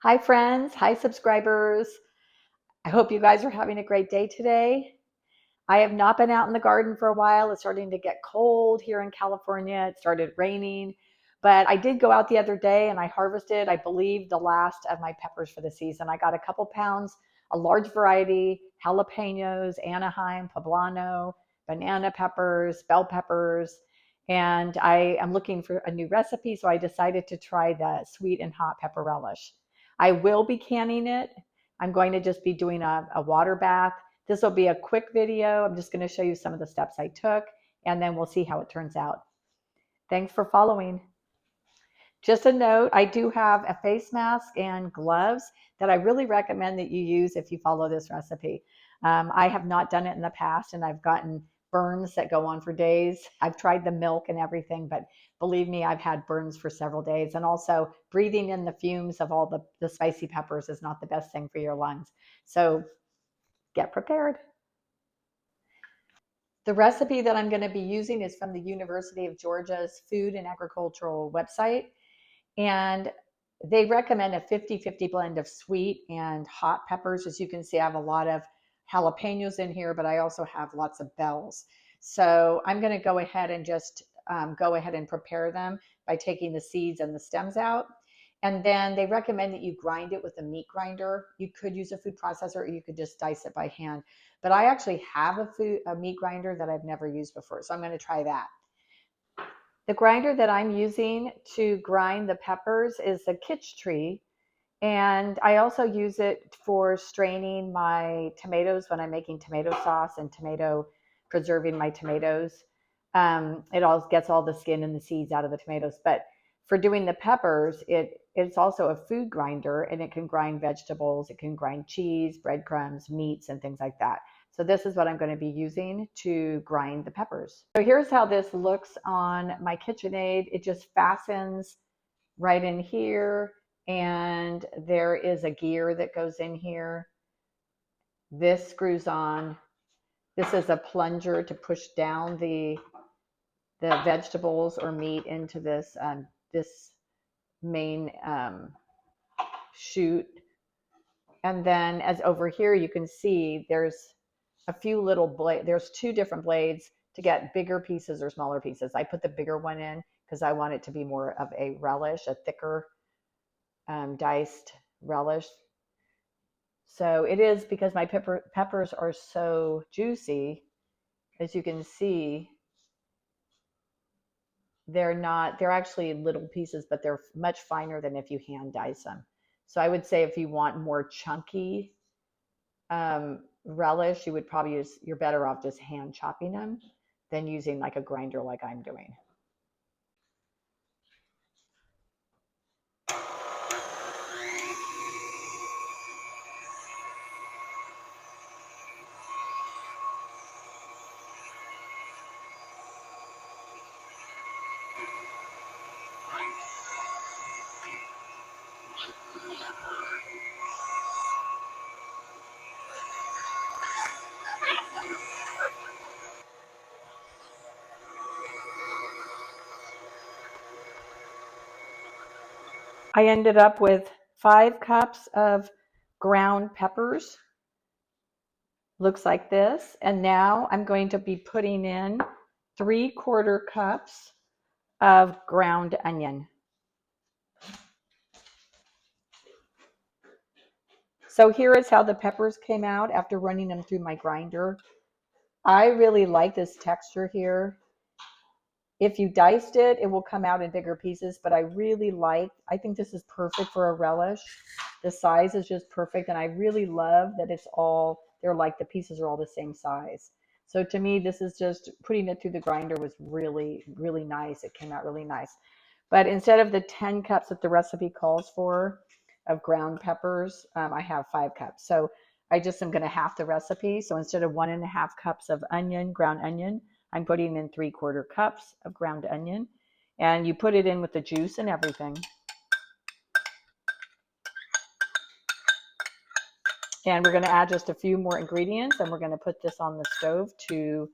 Hi friends, hi subscribers. I hope you guys are having a great day today. I have not been out in the garden for a while. It's starting to get cold here in California. It started raining, but I did go out the other day and I harvested, I believe, the last of my peppers for the season. I got a couple pounds, a large variety, jalapeños, anaheim, poblano, banana peppers, bell peppers, and I am looking for a new recipe, so I decided to try the sweet and hot pepper relish. I will be canning it. I'm going to just be doing a water bath. This will be a quick video. I'm just going to show you some of the steps I took, and then we'll see how it turns out. Thanks for following. Just a note, I do have a face mask and gloves that I really recommend that you use if you follow this recipe. I have not done it in the past, and I've gotten burns that go on for days. I've tried the milk and everything, but believe me, I've had burns for several days. And also breathing in the fumes of all the spicy peppers is not the best thing for your lungs. So get prepared. The recipe that I'm going to be using is from the University of Georgia's Food and Agricultural website. And they recommend a 50-50 blend of sweet and hot peppers. As you can see, I have a lot of jalapenos in here, but I also have lots of bells. So I'm going to go ahead and just go ahead and prepare them by taking the seeds and the stems out. And then they recommend that you grind it with a meat grinder. You could use a food processor, or you could just dice it by hand. But I actually have a meat grinder that I've never used before, so I'm going to try that. The grinder that I'm using to grind the peppers is the Kitch Tree, and I also use it for straining my tomatoes when I'm making tomato sauce and preserving my tomatoes. It all gets all the skin and the seeds out of the tomatoes. But for doing the peppers, it's also a food grinder, and it can grind vegetables, it can grind cheese, breadcrumbs, meats, and things like that. So this is what I'm going to be using to grind the peppers. So here's how this looks on my KitchenAid. It just fastens right in here, and there is a gear that goes in here. This screws on. This is a plunger to push down the vegetables or meat into this this main chute. And then as over here, you can see there's a few little blades. There's two different blades to get bigger pieces or smaller pieces. I put the bigger one in because I want it to be more of a relish, a thicker diced relish. So it is because my peppers are so juicy. As you can see, they're actually little pieces, but they're much finer than if you hand dice them. So I would say if you want more chunky relish, you're better off just hand chopping them than using like a grinder like I'm doing. I ended up with 5 cups of ground peppers. Looks like this. And now I'm going to be putting in 3/4 cups of ground onion. So here is how the peppers came out after running them through my grinder. I really like this texture here. If you diced it, it will come out in bigger pieces, but I think this is perfect for a relish. The size is just perfect, and I really love that the pieces are all the same size. So to me, this is just putting it through the grinder was really, really nice. It came out really nice. But instead of the 10 cups that the recipe calls for of ground peppers, I have 5 cups. So I just am going to half the recipe. So instead of 1.5 cups of ground onion, I'm putting in 3/4 cups of ground onion, and you put it in with the juice and everything. And we're going to add just a few more ingredients, and we're going to put this on the stove to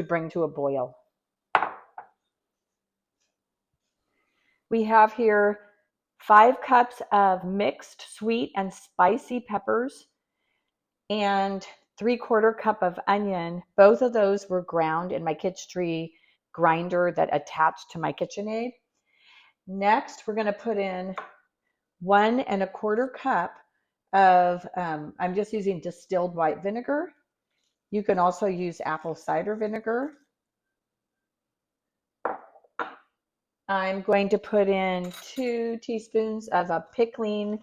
bring to a boil. We have here 5 cups of mixed sweet and spicy peppers, and 3/4 cup of onion. Both of those were ground in my Kitchen grinder that attached to my KitchenAid. Next, we're going to put in 1 1/4 cup of, I'm just using distilled white vinegar. You can also use apple cider vinegar. I'm going to put in 2 teaspoons of a pickling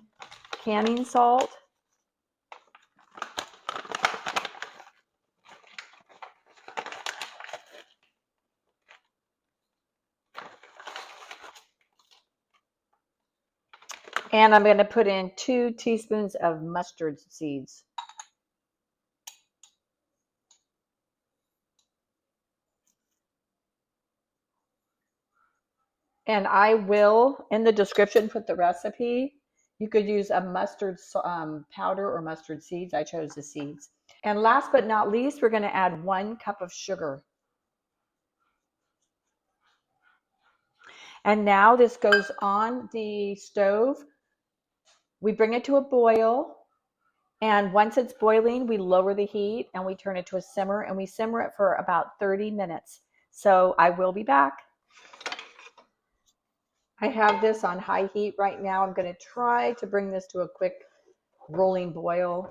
canning salt. And I'm going to put in 2 teaspoons of mustard seeds. And I will, in the description, put the recipe. You could use a mustard powder or mustard seeds. I chose the seeds. And last but not least, we're going to add 1 cup of sugar. And now this goes on the stove. We bring it to a boil. And once it's boiling, we lower the heat and we turn it to a simmer, and we simmer it for about 30 minutes. So I will be back. I have this on high heat right now. I'm going to try to bring this to a quick rolling boil.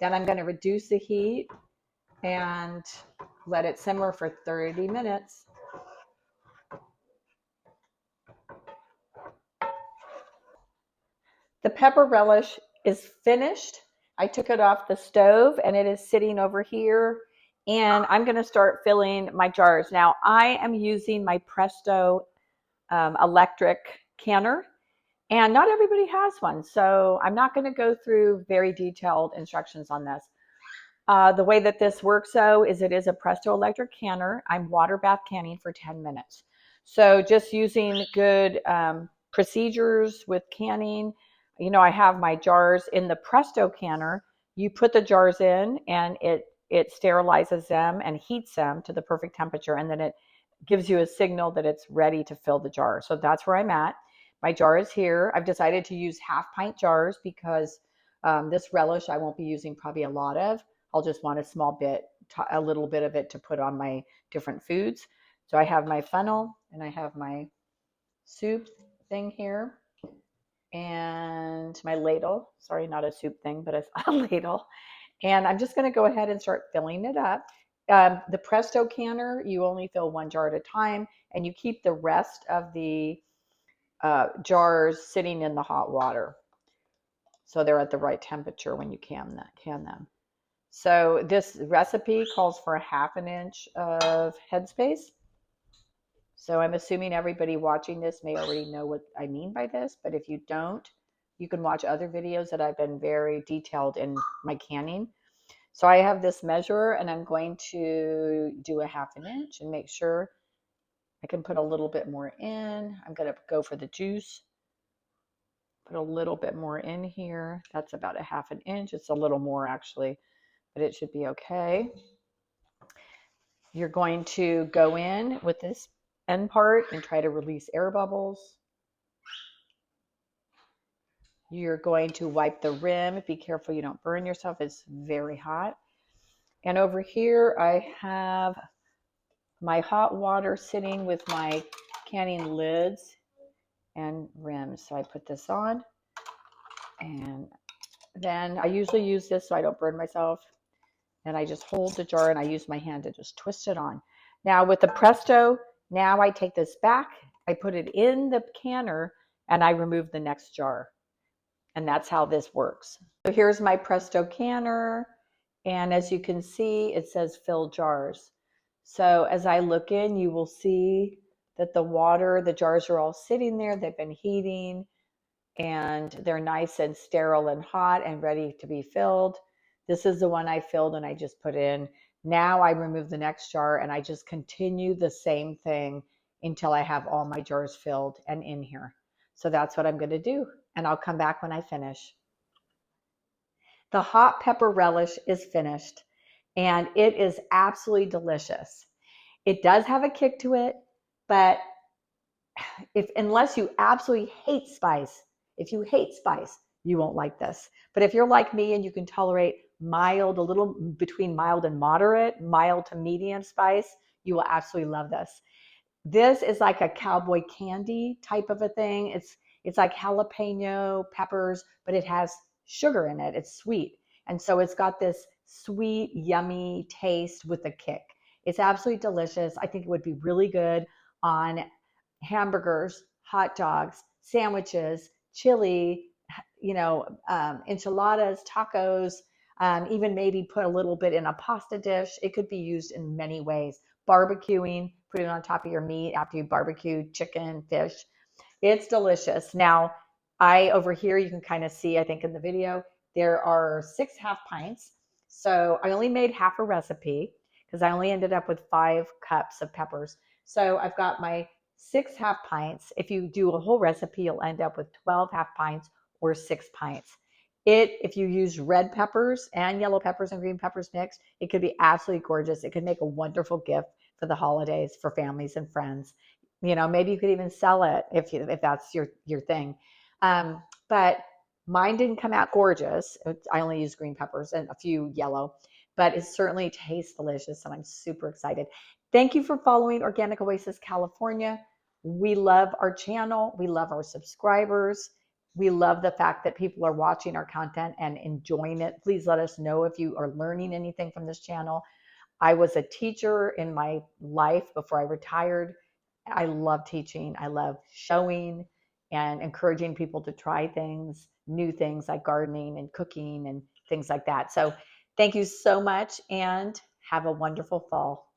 Then I'm going to reduce the heat and let it simmer for 30 minutes. The pepper relish is finished. I took it off the stove and it is sitting over here. And I'm going to start filling my jars. Now, I am using my Presto electric canner, and not everybody has one. So I'm not going to go through very detailed instructions on this. The way that this works, though, is it is a Presto electric canner. I'm water bath canning for 10 minutes. So just using good procedures with canning. You know, I have my jars in the Presto canner. You put the jars in and it sterilizes them and heats them to the perfect temperature, and then it gives you a signal that it's ready to fill the jar. So that's where I'm at. My jar is here. I've decided to use 1/2 pint jars because this relish I won't be using probably a lot of. I'll just want a small bit, a little bit of it to put on my different foods. So I have my funnel and I have my soup thing here and my ladle. Sorry, not a soup thing, but a ladle. And I'm just going to go ahead and start filling it up. The Presto canner, you only fill 1 jar at a time, and you keep the rest of the jars sitting in the hot water, so they're at the right temperature when you can them. So this recipe calls for 1/2 inch of headspace. So I'm assuming everybody watching this may already know what I mean by this, but if you don't, you can watch other videos that I've been very detailed in my canning. So I have this measure, and I'm going to do 1/2 inch and make sure I can put a little bit more in. I'm going to go for the juice. Put a little bit more in here. That's about 1/2 inch. It's a little more actually, but it should be okay. You're going to go in with this end part and try to release air bubbles. You're going to wipe the rim. Be careful you don't burn yourself. It's very hot. And over here I have my hot water sitting with my canning lids and rims. So I put this on, and then I usually use this so I don't burn myself. And I just hold the jar and I use my hand to just twist it on. Now with the Presto, now I take this back, I put it in the canner, and I remove the next jar. And that's how this works. So here's my Presto canner. And as you can see, it says fill jars. So as I look in, you will see that the jars are all sitting there. They've been heating and they're nice and sterile and hot and ready to be filled. This is the one I filled and I just put in. Now I remove the next jar and I just continue the same thing until I have all my jars filled and in here. So that's what I'm going to do. And I'll come back when I finish. The hot pepper relish is finished and it is absolutely delicious. It does have a kick to it, but unless you absolutely hate spice, If you hate spice, you won't like this. But if you're like me and you can tolerate mild, a little between mild and moderate, mild to medium spice, you will absolutely love this. This is like a cowboy candy type of a thing. It's like jalapeno peppers, but it has sugar in it. It's sweet. And so it's got this sweet, yummy taste with a kick. It's absolutely delicious. I think it would be really good on hamburgers, hot dogs, sandwiches, chili, enchiladas, tacos, even maybe put a little bit in a pasta dish. It could be used in many ways. Barbecuing, put it on top of your meat after you barbecue chicken, fish. It's delicious. Now, over here, you can kind of see, I think in the video, there are 6 half pints. So I only made half a recipe because I only ended up with 5 cups of peppers. So I've got my 6 half pints. If you do a whole recipe, you'll end up with 12 half pints or 6 pints. If you use red peppers and yellow peppers and green peppers mixed, it could be absolutely gorgeous. It could make a wonderful gift for the holidays for families and friends. Maybe you could even sell it if that's your thing. But mine didn't come out gorgeous. I only used green peppers and a few yellow, but it certainly tastes delicious, and I'm super excited. Thank you for following Organic Oasis California. We love our channel. We love our subscribers. We love the fact that people are watching our content and enjoying it. Please let us know if you are learning anything from this channel. I was a teacher in my life before I retired. I love teaching. I love showing and encouraging people to try things, new things like gardening and cooking and things like that. So thank you so much and have a wonderful fall.